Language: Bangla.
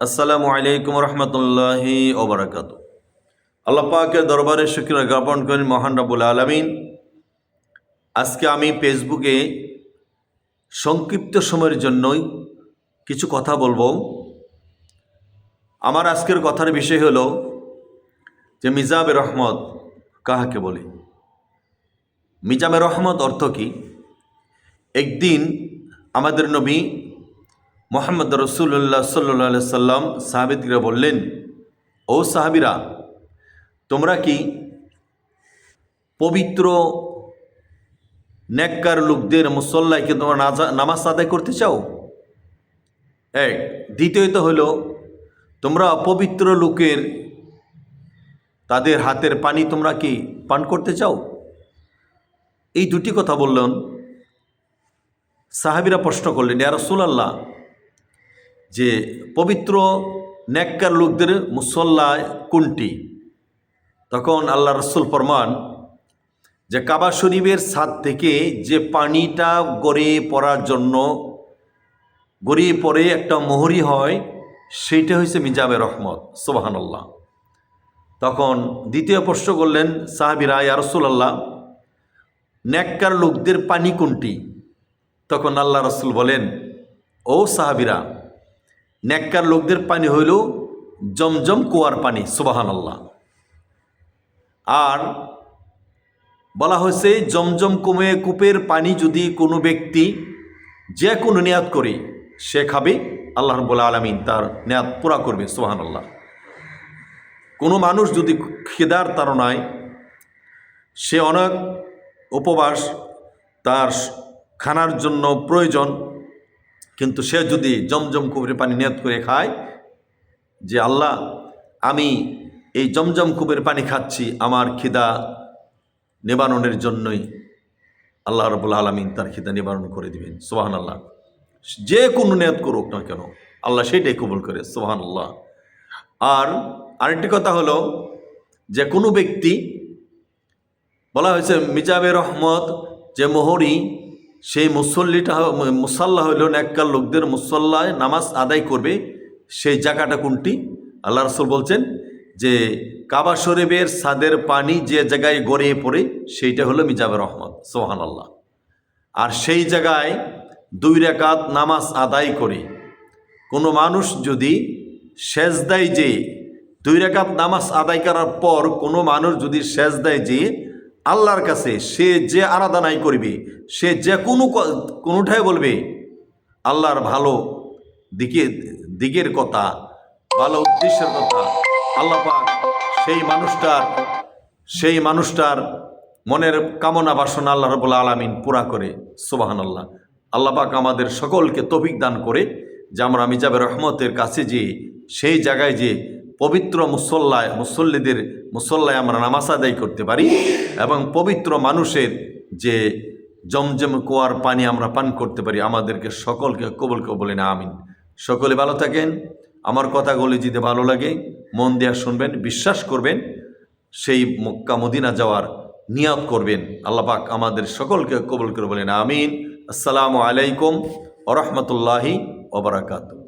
আসসালামু আলাইকুম রহমতুল্লাহি ওবরাকাত। আল্লাহ পাকের দরবারে শুকরিয়া জ্ঞাপন করেন মহান রব্বুল আলামিন। আজকে আমি ফেসবুকে সংক্ষিপ্ত সময়ের জন্যই কিছু কথা বলবো। আমার আজকের কথার বিষয় হলো যে মিজাবে রহমত কাহাকে বলে। মিজাবে রহমত অর্থ কি? একদিন আমাদের নবী মুহাম্মদ রাসূলুল্লাহ সাল্লাল্লাহু আলাইহি সাল্লাম সাহাবীদেরকে বললেন, ও সাহাবীরা, তোমরা কি পবিত্র নেককার লোকদের মুসল্লায় কি তোমরা নামাজ আদায় করতে চাও? এক। দ্বিতীয়ত হলো, তোমরা অপবিত্র লোকের তাদের হাতের পানি তোমরা কি পান করতে চাও? এই দুটি কথা বললেন। সাহাবীরা প্রশ্ন করলেন, ইয়া রাসূলুল্লাহ, যে পবিত্র নেককার লোকদের মুসল্লায় কোনটি? তখন আল্লাহ রসুল ফরমান যে কাবা শরীফের ছাদ থেকে যে পানিটা গড়িয়ে পড়ার জন্য গড়িয়ে পড়ে একটা মোহরি হয়, সেইটা হয়েছে মিজাবে রহমত। সুবহানাল্লাহ। তখন দ্বিতীয় প্রশ্ন করলেন সাহাবীরা, ইয়া রাসূলুল্লাহ, নেককার লোকদের পানি কোনটি? তখন আল্লাহ রসুল বলেন, ও সাহাবীরা, নেককার লোকদের পানি হইল জমজম কুয়ার পানি। সুবহানাল্লাহ। আর বলা হয়েছে জমজম কূপের পানি যদি কোনো ব্যক্তি যে কোনো নিয়াত করে সে খাবে, আল্লাহ রাব্বুল আলামিন তার নিয়াত পুরা করবে। সুবহানাল্লাহ। কোনো মানুষ যদি খিদার তাড়নায় সে অনেক উপবাস, তার খানার জন্য প্রয়োজন, কিন্তু সে যদি জমজম কূপের পানি নিয়াত করে খায় যে আল্লাহ, আমি এই জমজম কূপের পানি খাচ্ছি আমার খিদা নিবারণের জন্যই, আল্লাহ রাব্বুল আলামিন তার খিদা নিবারণ করে দিবেন। সুবহানাল্লাহ। যে কোনো নিয়ত করুক না কেন, আল্লাহ সেটাই কবুল করে। সুবহানাল্লাহ। আর আরেকটি কথা হলো যে কোনো ব্যক্তি, বলা হয়েছে মিজাবে রহমত যে মোহরি, সেই মুসল্লা হইল নেককার লোকদের মুসল্লায় নামাজ আদায় করবে, সেই জায়গাটা কোনটি? আল্লাহ রাসূল বলছেন যে কাবা শরীফের ছাদের পানি যে জায়গায় গড়িয়ে পড়ে সেইটা হলো মিজাবে রহমত। সুবহানাল্লাহ। আর সেই জায়গায় 2 রাকাত নামাজ আদায় করে কোনো মানুষ যদি সেজদায় যেয়ে 2 রাকাত নামাজ আদায় করার পর কোনো মানুষ যদি সেজদায় যেয়ে আল্লাহর কাছে সে যে আরাধনাই করবে, সে যে কোনোটাই বলবে আল্লাহর ভালো দিকের কথা, ভালো উদ্দেশ্যের কথা, আল্লাহ পাক সেই মানুষটার মনের কামনা বাসনা আল্লাহ রাব্বুল আলামিন পুরা করে। সুবহানাল্লাহ। আল্লাহ পাক আমাদের সকলকে তৌফিক দান করে যে আমরা মিজাবে রহমতের কাছে যে সেই জায়গায় যে পবিত্র মুসল্লায় আমরা নামাজ আদায় করতে পারি এবং পবিত্র মানুষের যে জমজম কুয়ার পানি আমরা পান করতে পারি। আমাদেরকে সকলকে কবুল করে বলেন আমিন। সকলে ভালো থাকেন। আমার কথাগুলি যদি ভালো লাগে মন দিয়ে শুনবেন, বিশ্বাস করবেন, সেই মক্কা মদিনা যাওয়ার নিয়ত করবেন। আল্লাহ পাক আমাদের সকলকে কবুল করে বলেন আমিন। আসসালামু আলাইকুম ওয়া রাহমাতুল্লাহি ওয়া বারাকাতুহু।